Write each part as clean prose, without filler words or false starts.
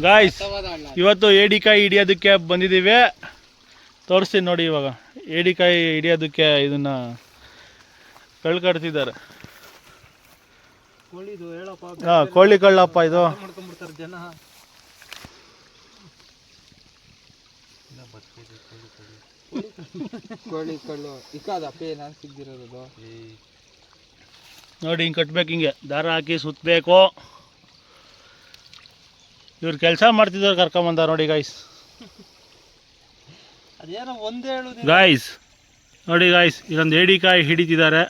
Guys ಇವತ್ತು ಏಡಿಕಾಯಿ ಹಿಡಿಯೋದಕ್ಕೆ ಬಂದಿದ್ದೀವಿ. ತೋರಿಸ್ತೀನಿ ನೋಡಿ. ಇವಾಗ ಏಡಿಕಾಯಿ ಹಿಡಿಯೋದಕ್ಕೆ ಇದನ್ನ ಕಳ್ಕಡ್ತಿದ್ದಾರೆ. ಕೋಳಿ ಕಳ್ಳಪ್ಪ ಇದು. ನೋಡಿ ಹಿಂಗೆ ಕಟ್ಬೇಕು, ಹಿಂಗೆ ದಾರ ಹಾಕಿ ಸುತ್ತಬೇಕು. ಇವ್ರು ಕೆಲಸ ಮಾಡ್ತಿದ್ದವ್ರು ಕರ್ಕೊಂಬಂದಾರ ನೋಡಿ ಗಾಯ್ಸ್. ಗಾಯ್ಸ್ ನೋಡಿ ಗಾಯ್ಸ್, ಇದೊಂದು ಏಡಿಕಾಯಿ ಹಿಡಿತಿದ್ದಾರೆ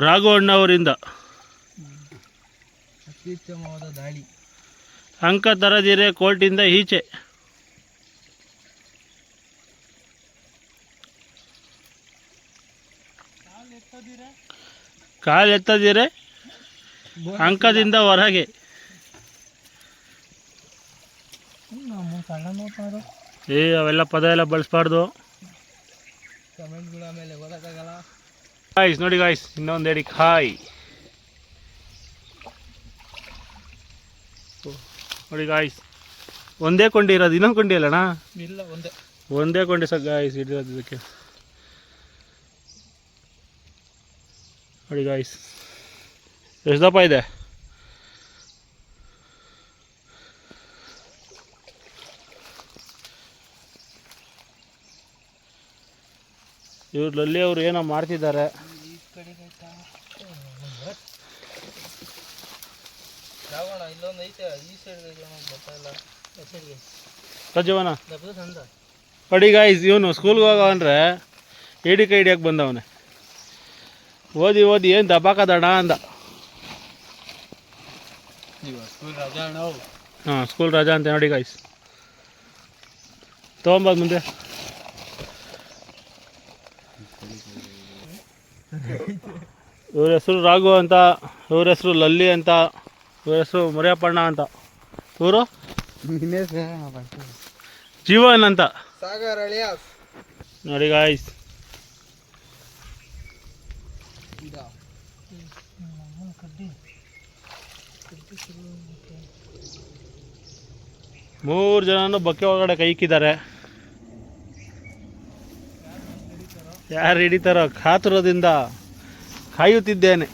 ರಾಘು ಅಣ್ಣವರಿಂದ. ಅಂಕ ತರದಿರೆ ಕೋರ್ಟಿಂದ ಈಚೆ. ಕಾಲು ಎತ್ತದಿರೆ ಅಂಕದಿಂದ ಹೊರಗೆ. ಅವೆಲ್ಲ ಪದ ಎಲ್ಲ ಬಳಸಬಾರ್ದು ಗಾಯ್ಸ್. ನೋಡಿ ಗಾಯ್ಸ್, ಇನ್ನೊಂದು ಏಡಿಕಾಯಿ ನೋಡಿ ಗಾಯ್ಸ್. ಒಂದೇ ಕೊಂಡಿ ಇರೋದು, ಇನ್ನೊಂದು ಕೊಂಡಿ ಅಲ್ಲಣ್ಣ? ಇಲ್ಲ, ಒಂದೇ ಕೊಂಡಿ ಸರ್ ಗಾಯ್ಸ್ ಹಿಡಿಯೋದು ಇದಕ್ಕೆ. ನೋಡಿ ಗಾಯ್ಸ್ ಎಷ್ಟು ದಪ್ಪ ಇದೆ. ಇವ್ರಲ್ಲಿ ಅವರು ಏನೋ ಮಾಡ್ತಿದ್ದಾರೆ. ರಜವನ ನೋಡಿ ಗಾಯ್ಸ್, ಇವನು ಸ್ಕೂಲ್ಗೆ ಹೋಗವನ್ರೆ ಏಡಿಕಾಯಿ ಹಿಡಿಯಕ್ಕೆ ಬಂದವನೆ. ಓದಿ ಓದಿ ಏನು ದಬಾಕದಣ ಅಂದ. ಹಾಂ, ಸ್ಕೂಲ್ ರಜಾ ಅಂತ ನೋಡಿ ಗಾಯ್ಸ್. ತೊಗೊಂಬದು ಮುಂದೆ. ಇವ್ರ ಹೆಸರು ರಾಘು ಅಂತ, ಇವ್ರ ಹೆಸರು ಲಲ್ಲಿ ಅಂತ, ಇವ್ರ ಹೆಸರು ಮುರಿಯಪ್ಪಣ್ಣ ಅಂತ, ಇವರು ಜೀವನ್ ಅಂತ ನೋಡಿ ಗಾಯ್ಸ್. ಮೂರು ಜನನು ಬಕ್ಕೆ ಒಳಗಡೆ ಕೈ ಇಕ್ಕಿದ್ದಾರೆ. ಯಾರು ಹಿಡಿತಾರೋ ಕಾತುರದಿಂದ ಕಾಯುತ್ತಿದ್ದೇನೆ.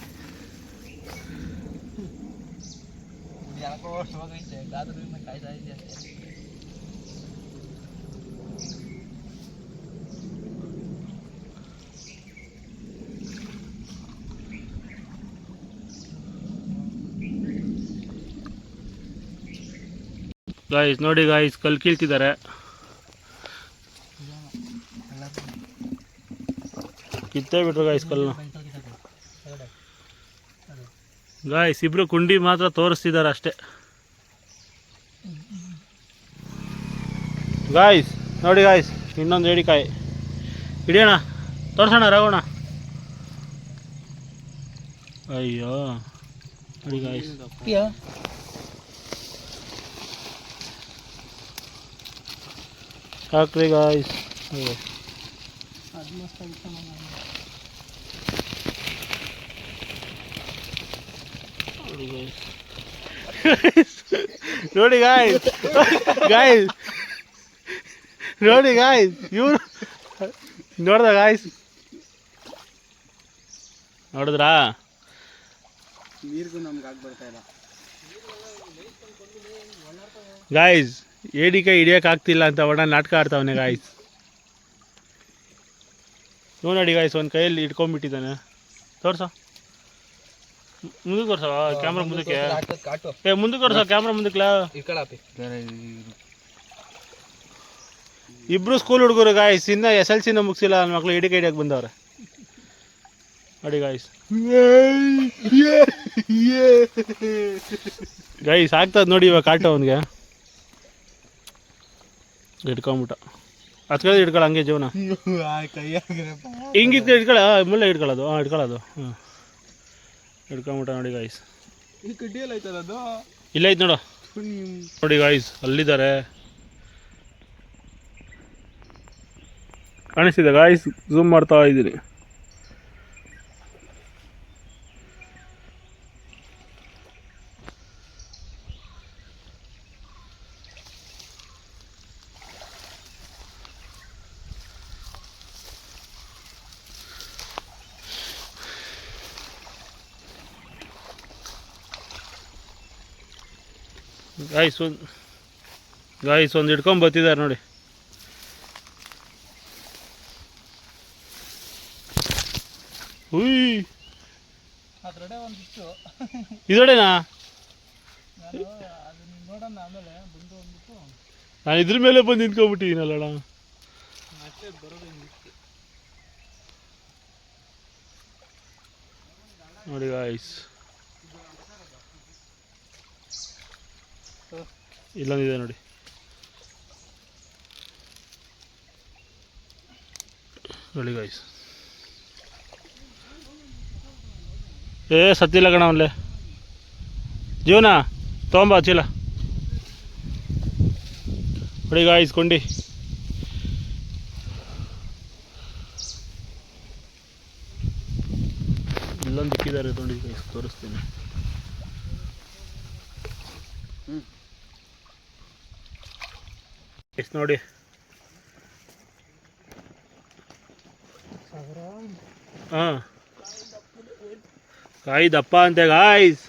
ಗಾಯ್ಸ್ ನೋಡಿ ಗಾಯ್ಸ್, ಕಲ್ಲು ಕೀಳ್ತಿದ್ದಾರೆ. ಕಿತ್ತೇ ಬಿಟ್ರು ಗಾಯ್ಸ್ ಕಲ್ಲು. ಗಾಯ್ಸ್ ಇಬ್ರು ಕುಂಡಿ ಮಾತ್ರ ತೋರಿಸ್ತಿದ್ದಾರೆ ಅಷ್ಟೇ. ಗಾಯ್ಸ್ ನೋಡಿ ಗಾಯ್ಸ್, ಇನ್ನೊಂದು ಏಡಿಕಾಯಿ ಹಿಡಿಯೋಣ, ತೋರ್ಸೋಣ ರಾಗೋಣ. ಅಯ್ಯೋ ನೋಡಿ ಗಾಯ್ಸ್, ಹಾಕ್ರಿ ಗಾಯ್ಸ್. ನೋಡಿ ಗಾಯ್ಸ್, ಗಾಯ್ಸ್ ನೋಡಿ ಗಾಯ್ಸ್, ಇವ್ರು ನೋಡ್ದ ಗಾಯ್ಸ್, ನೋಡಿದ್ರಾ? ಗಾಯ್ಸ್ ಏಡಿಕಾಯಿ ಹಿಡಿಯೋಕೆ ಆಗ್ತಿಲ್ಲ ಅಂತ ಒಣ ನಾಟಕ ಆಡ್ತಾವನೆ ಗಾಯ್ಸ್. ನೋಡಿ ಗಾಯ್ಸ್, ಒಂದು ಕೈಯಲ್ಲಿ ಇಟ್ಕೊಂಡ್ಬಿಟ್ಟಿದ್ದಾನೆ. ತೋರ್ಸ, ಮುಂದಕ್ಕೆ ತೋರ್ಸ, ಕ್ಯಾಮ್ರಾ ಮುಂದಕ್ಕೆ. ಮುಂದಕ್ಕೆ ತೋರ್ಸ, ಕ್ಯಾಮ್ರಾ ಮುಂದಕ್ಕೆ. ಇಬ್ರು ಸ್ಕೂಲ್ ಹುಡುಗರು ಗಾಯ್ಸ್, ಇನ್ನ SLCನ ಮುಗಿಸಿಲ್ಲ ನನ್ನ ಮಕ್ಳು ಏಡಿಕಾಯಿ ಹಿಡಿಯಕ್ಕೆ ಬಂದವ್ರೆ ನೋಡಿ ಗಾಯ್ಸ್. ಗಾಯ್ಸ್ ಆಗ್ತದ ನೋಡಿ ಇವಾಗ ಕಾಟ ಅವನಿಗೆ. ಇಟ್ಕೊಂಬಿಟ್ಟ, ಹತ್ತು ಕಡೆ ಇಟ್ಕೊಳ್ಳ ಹಂಗೆ ಜೀವನ ಹಿಂಗಿತ್ತು. ಇಟ್ಕೊಳ್ಳ ಮುಳ್ಳೆ ಇಟ್ಕೊಳ್ಳೋದು. ಇಟ್ಕೊಳ್ಳೋದು. ಹಾಂ, ಇಟ್ಕೊಂಬಿಟ್ಟ ನೋಡಿ ಗಾಯ್ಸ್. ಇಲ್ಲ ಐತೆ ನೋಡು. ನೋಡಿ ಗಾಯ್ಸ್, ಅಲ್ಲಿದ್ದಾರೆ. ಕಾಣಿಸ್ತಿದೆ ಗಾಯ್ಸ್, ಝೂಮ್ ಮಾಡ್ತಾ ಇದ್ದೀನಿ. ಗಾಯ್ಸ್ ಒಂದು ಹಿಡ್ಕೊಂಡು ಬರ್ತಿದ್ದಾರೆ ನೋಡಿ. ಹುಯ್ ಇದೊಡೆನಾ? ನಾನು ಇದ್ರ ಮೇಲೆ ಬಂದು ನಿಂತ್ಕೊಂಡ್ಬಿಟ್ಟಿದ್ದೀನಲ್ಲ. ನೋಡಿ ಗಾಯ್ಸ್, ಇಲ್ಲೊಂದಿದೆ ನೋಡಿ. ನೋಡಿ ಗಾಯ್ಸ್, ಸತ್ತಿಲ್ಲ ಕಣ ಅವನ್ಲೆ. ಜೀವನ ತೊಗೊಂಬ ಚೀಲ. ನೋಡಿ ಗಾಯ್ಸ್ ಕೊಂಡಿ. ಇಲ್ಲೊಂದು ಇಕ್ಕಿದ್ದಾರೆ ನೋಡಿ ಗಾಯ್ಸ್, ತೋರಿಸ್ತೀನಿ. ಎಷ್ಟು ನೋಡಿ, ಹಾಂ ಕಾಯಿ ದಪ್ಪ ಅಂತೆ ಗಾಯ್ಸ್.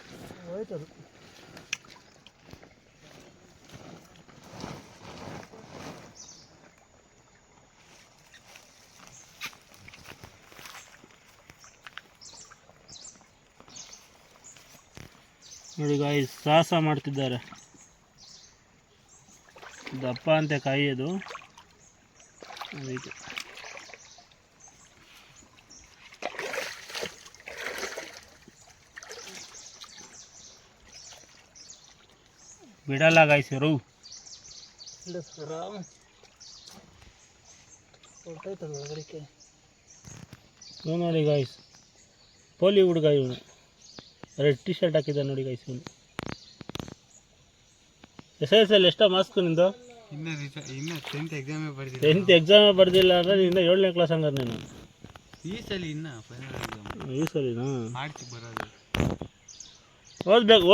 ನೋಡಿ ಗಾಯ್ಸ್, ಸಾಹಸ ಮಾಡ್ತಿದ್ದಾರೆ. ದಪ್ಪ ಅಂತೆ ಕಾಯಿ ಅದು, ಅದಕ್ಕೆ ಬಿಡಲ್ಲ ಗಾಯ್ಸ್ ಇವರು. ನೋಡಿ ಗಾಯ್ಸ್, ಪೋಲಿ ಹುಡುಗ ಇವನು. ರೆಡ್ ಟಿ ಶರ್ಟ್ ಹಾಕಿದ್ದ ನೋಡಿ ಗಾಯ್ಸ್ ಇವನು. SSL ಎಷ್ಟೋ ಮಾರ್ಕ್ಸ್ ನಿಂದು? ಇನ್ನು 10th ಎಕ್ಸಾಮೇ ಬರ್ದಿಲ್ಲ. 10th ಎಕ್ಸಾಮೇ ಬರ್ದಿಲ್ಲ ಅಂದರೆ ನಿನ್ನ 7ನೇ ಕ್ಲಾಸ್ ಹಂಗಾರೆ ನೀನು. ಈ ಸಲ ಇನ್ನು ಫೈನಲ್ ಎಕ್ಸಾಮ್. ಈ ಸಲಿನಾ ಮಾಡ್ತಿ ಬರೋದು?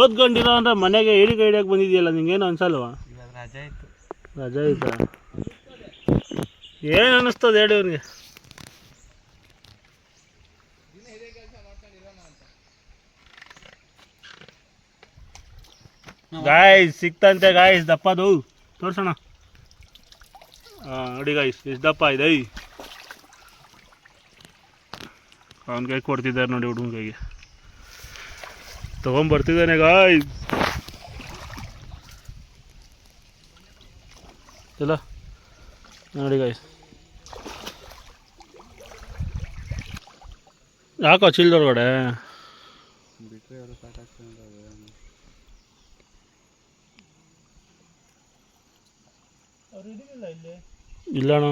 ಓದ್ಕೊಂಡಿರೋ ಅಂದರೆ ಮನೆಗೆ ಹಿಡಿಯಕ್ಕೆ ಬಂದಿದೆಯಲ್ಲ, ನಿಂಗೇನು ಅನ್ಸಲ್ವಾ? ರಜೆ ಇತ್ತು. ರಜೆ ಆಯ್ತಾ? ಏನು ಅನ್ನಿಸ್ತದೆ ಹೇಳಿ ಅವ್ನಿಗೆ? ಗಾಯ್ಸ್ ಸಿಕ್ತಂತೆ ಗಾಯ್ಸ್, ದಪ್ಪದು ತೋರ್ಸೋಣ. ನೋಡಿ ಗಾಯ್ಸ್ ಎಷ್ಟು ದಪ್ಪ ಇದೆ. ಅವನ ಕೈ ಕೊಡ್ತಿದ್ದಾರೆ ನೋಡಿ, ಹುಡುಗನ ಕೈಗೆ ತೊಗೊಂಬರ್ತಿದ್ದಾನೆ ಗಾಯ್ಸ್. ಇಲ್ಲ ನೋಡಿ ಗಾಯ್ಸ್, ಯಾಕೋ ಚಿಲ್ದೊಳಗಡೆ ಬಿಟ್ಟರೆ ಅವರು ಸಾಕಾಗ್ತದೆ. ಇಲ್ಲ ಅಣ್ಣ,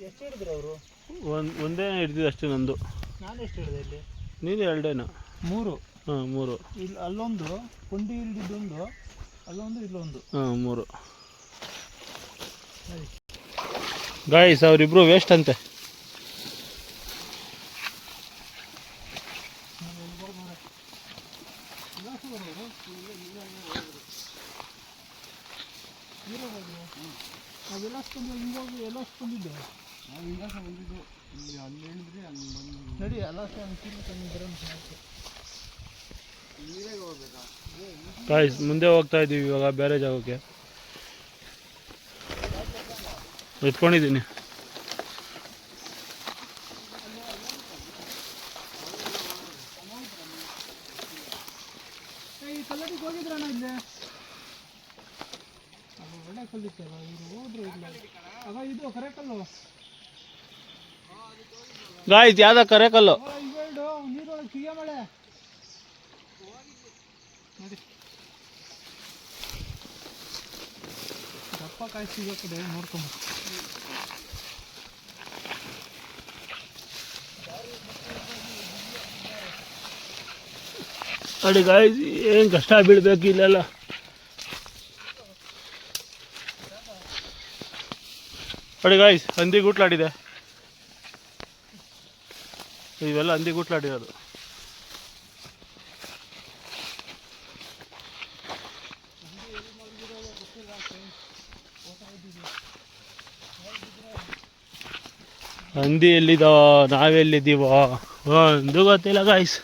ಎಷ್ಟು ಹಿಡಿದ್ರು ಅವರು? ಒಂದೇ ಹಿಡ್ದಿದ್ದು ಅಷ್ಟೇ ನಂದು. ನಾನು ಎಷ್ಟು ಹಿಡಿದೆ ಇಲ್ಲಿ? ನೀನು 2 3. ಹಾಂ 3. ಇಲ್ಲಿ ಅಲ್ಲೊಂದು ಕೊಂಡಿ ಹಿಡಿದೊಂದು, ಅಲ್ಲೊಂದು ಇಲ್ಲೊಂದು. ಹಾಂ 3 ಗಾಯ್ಸ್. ಅವರಿಬ್ರು ವೇಸ್ಟ್ ಅಂತೆ. ನಡಿ ಅಲ್ಲ ಗಾಯ್ಸ್, ಮುಂದೆ ಹೋಗ್ತಾ ಇದ್ದೀವಿ ಇವಾಗ ಬೇರೆ ಜಾಗಕ್ಕೆ. ಎತ್ಕೊಂಡಿದ್ದೀನಿ. ಕಲ್ಲಡಿಗೆ ಹೋಗಿದ್ರಣ್ಣ ಇಲ್ಲೇ? ಒಳ್ಳೆ ಕಲ್ಲಿತ್ತಲ್ಲ, ಇವರು ಹೋದ್ರು ಇಲ್ಲ. ಆಗ ಇದು ಕರೆಕಲ್ಲು ಗಾಯ್ಸ್, ಯಾವ್ದ ಕರೆಕಲ್ಲು? ಇವೆರಡು ನೀರೊಳಗೆ ಸಿಗ ಮಳೆ ನೋಡಿ. ದಪ್ಪ ಕಾಯಿ ಸಿಗೋ ಕಡೆ ನೋಡ್ಕೊಂಡು ನೋಡಿ ಗಾಯ್ಸ್, ಏನು ಕಷ್ಟ ಬೀಳ್ಬೇಕು ಇಲ್ಲೆಲ್ಲ. ನೋಡಿ ಗಾಯ್ಸ್, ಹಂದಿ ಗೂಟ್ಲಾಡಿದೆ. ಇವೆಲ್ಲ ಹಂದಿ ಗೂಟ್ಲಾಡಿರೋದು. ಹಂದಿ ಎಲ್ಲಿದೋ, ನಾವೆಲ್ಲಿದ್ದೀವೋ ಒಂದು ಗೊತ್ತಿಲ್ಲ ಗಾಯ್ಸ್.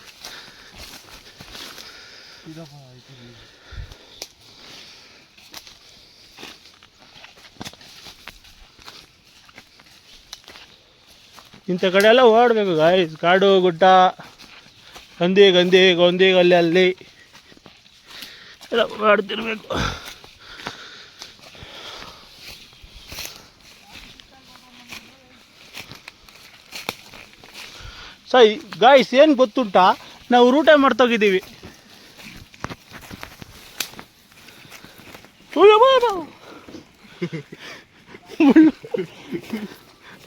ಇಂಥ ಕಡೆ ಎಲ್ಲ ಓಡಬೇಕು ಗಾಯ್ಸ್. ಕಾಡು ಗುಡ್ಡ ಗೊಂದಿ ಅಲ್ಲಿ ಎಲ್ಲ ಓಡ್ತಿರ್ಬೇಕು. ಸರಿ ಗಾಯ್ಸ್, ಏನು ಗೊತ್ತುಂಟಾ, ನಾವು ರೂಟೇ ಮಾಡ್ತೋಗಿದ್ದೀವಿ.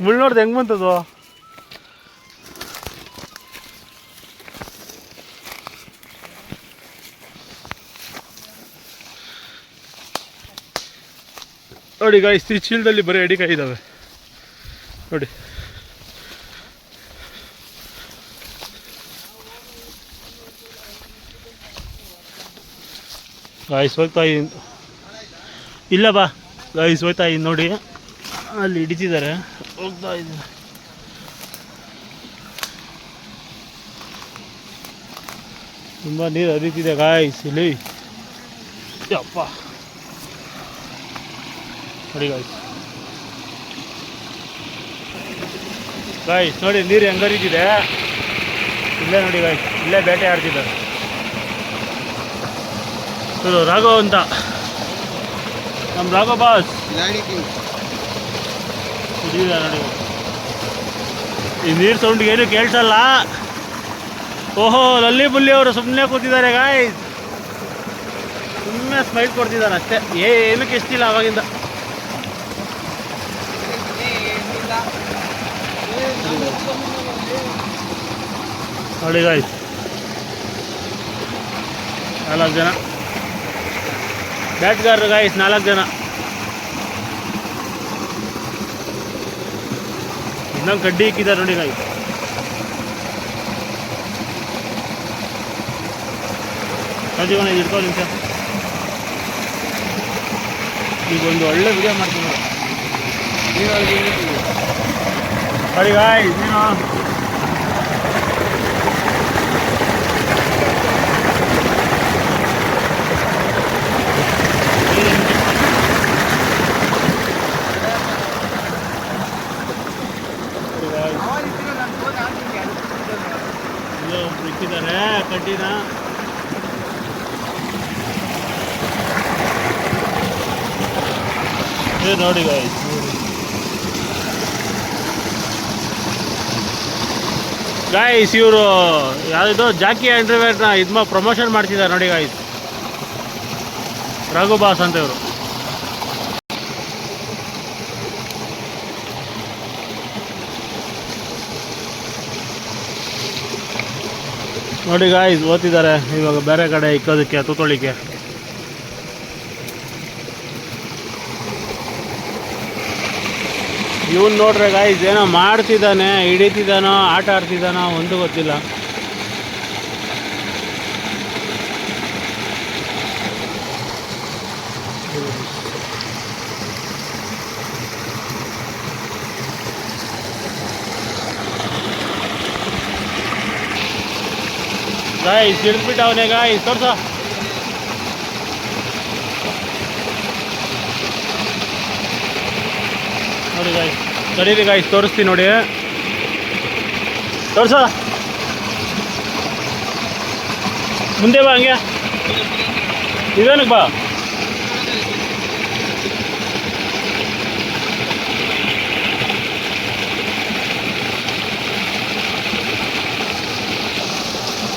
ಮುಳ್ಳು ನೋಡ್ದು ಹೆಂಗೆ ಬಂತದು. ನೋಡಿ ಗಾಯ್ಸ್, ಈ ಚೀಲದಲ್ಲಿ ಬರೀ ಅಡಿಕಾಯಿ ಇದ್ದಾವೆ ನೋಡಿ. ಗಾಯ್ಸ್ ಹೋಗ್ತಾ ಇದ್ದೀನಿ. ಇಲ್ಲ ಬಾ ಗಾಯ್ಸ್, ಹೋಗ್ತಾ ಇದ್ದೀನಿ ನೋಡಿ, ಅಲ್ಲಿ ಹಿಡಿತಿದ್ದಾರೆ. ಹೋಗ್ತಾ ಇದ್ದೀನಿ. ತುಂಬ ನೀರು ಹರಿತಿದೆ ಗಾಯ್ಸ್ ಇಲ್ಲಿ. ಅಪ್ಪ ನೋಡಿ ಗಾಯ್ಸ್ ನೋಡಿ ನೀರು ಹೆಂಗೆ ಹರಿತಿದೆ. ಇಲ್ಲೇ ನೋಡಿ ಗಾಯ್ಸ್, ಇಲ್ಲೇ ಬೇಟೆ ಆಡ್ತಿದ್ದಾರೆ. ಇವರು ರಾಘವ್ ಅಂತ, ನಮ್ಮ ರಾಘವ್ ಬಾಸ್ ಹಿಡಿದಿದ್ದಾರೆ ನೋಡಿ. ಈ ನೀರು ಸೌಂಡ್ಗೆ ಏನು ಕೇಳಿಸಲ್ಲ. ಓಹೋ, ಲಲ್ಲಿ ಬುಲ್ಲಿ ಅವರು ಸುಮ್ಮನೆ ಕೂತಿದ್ದಾರೆ ಗಾಯ್ಸ್, ಸುಮ್ಮನೆ ಸ್ಮೈಲ್ ಕೊಡ್ತಿದ್ದಾರೆ ಅಷ್ಟೇ, ಏನಕ್ಕೆ ಎಷ್ಟಿಲ್ಲ ಅವಾಗಿಂದ. ನೋಡಿ ಗಾಯ್ಸ್, 4 ಜನ ಬ್ಯಾಟ್ಗಾರರು ಗಾಯ್ಸ್, 4 ಜನ. ಇನ್ನೊಂದು ಕಡ್ಡಿ ಇಕ್ಕಿದ್ದಾರೆ ನೋಡಿ ಗಾಯ್ಸ್. ಜೀವನ ಇಟ್ಕೋ ನಿಮಿಷ, ಈಗ ಒಂದು ಒಳ್ಳೆ ವಿಡಿಯೋ ಮಾಡ್ತೀನಿ ನೋಡಿ ಗಾಯ್ಸ್. ನೀನು ಇಕ್ಕಿದ್ದಾರೆ ಕಡ್ಡಿನ. ನೋಡಿ ಗಾಯ್ಸ್, ಗಾಯ್ಸ್ ಇವರು ಯಾವುದೋ ಜಾಕಿ ಅಂಡರ್ವೇರ್ನ ಪ್ರಮೋಷನ್ ಮಾಡ್ತಿದ್ದಾರೆ ನೋಡಿ ಗಾಯ್ಸ್, ರಘು ಬಾಸ್ ಅಂತ ಇವರು. ನೋಡಿ ಗಾಯ್ಸ್ ಓದ್ತಿದ್ದಾರೆ ಇವಾಗ ಬೇರೆ ಕಡೆ ಇಕ್ಕೋದಕ್ಕೆ, ತೂತೊಳಿಕ್ಕೆ. ಇವನು ನೋಡ್ರೆ ಗಾಯ್ಸ್ ಏನೋ ಮಾಡ್ತಿದ್ದಾನೆ, ಹಿಡಿತಿದ್ದಾನೋ ಆಟ ಆಡ್ತಿದ್ದಾನೋ ಒಂದು ಗೊತ್ತಿಲ್ಲ. ಗಾಯ್ಸ್ ಹಿಡಿದ್ಬಿಟ್ಟು ಅವನೇ ಗಾಯ್ಸ್, ತೋರ್ಸ. ನೋಡಿ ಗಾಯ್ಸ್, ಕಡೀರಿ ಗಾಯ್ಸ್, ತೋರಿಸ್ತೀನಿ ನೋಡಿ, ತೋರ್ಸ. ಮುಂದೆ ಬಾ, ಹಂಗೆ ಇದೇನಕ್ಕೆ ಬಾ.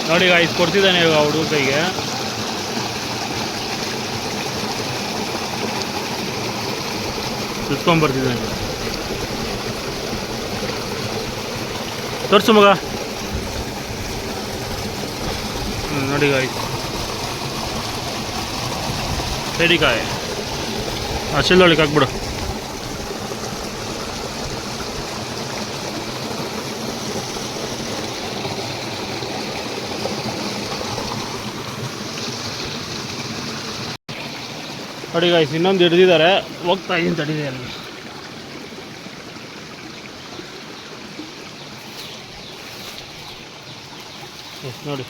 ನೋಡಿ ಗಾಯ್ಸ್ ಕೊಡ್ತಿದ್ದಾನೆ ಇವಾಗ ಹುಡುಗ ಕೈಗೆ. ಸುತ್ಕೊಂಡ್ಬರ್ತಿದ್ದಾನೆ. ತೋರಿಸು ಮಗ. ನೋಡಿ ಗಾಯ್ಸ್, ಸರಿಕಾಯಿ ಆ ಶಿಲ್ಲೊಳಗೆ ಹಾಕ್ಬಿಡು. ನೋಡಿ ಗಾಯ್ಸ್, ಇನ್ನೊಂದು ಹಿಡಿದಿದ್ದಾರೆ, ಹೋಗ್ತಾ ಇದ್ದೀನಿ ತಡಿದೆ ಅಲ್ಲಿ. ನೋಡಿ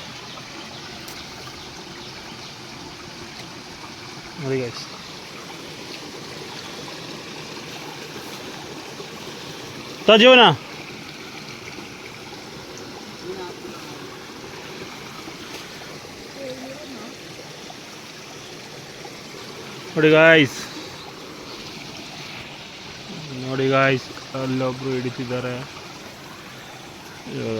ನೋಡಿ ಗಾಯ್ಸ್, ತಾ ಜೀವನ ನೋಡಿ ಗಾಯ್ಸ್, ನೋಡಿ ಗಾಯ್ಸ್, ಅಲ್ಲೊಬ್ರು ಹಿಡಿತಿದ್ದಾರೆ ಇವಾಗ.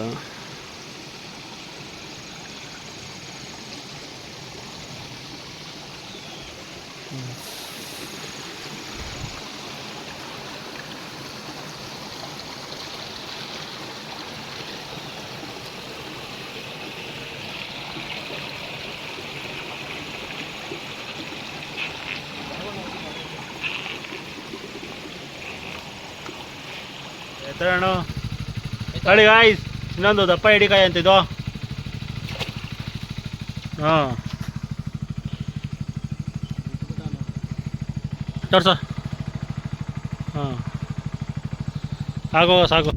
ಎತ್ತರಣ ನೋಡಿ ಗಾಯ್ಸ್, ಇನ್ನೊಂದು ದಪ್ಪ ಹಿಡಿಕಾಯಿ ಅಂತಿದ್ದು. ಹಾಂ ತೋರ್ಸ. ಹಾಂ ಸಾಕು ಸಾಕು.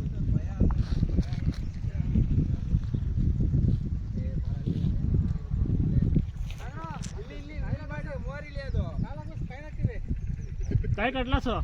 ಕಾಯಿ ಕಟ್ಲಾಸು.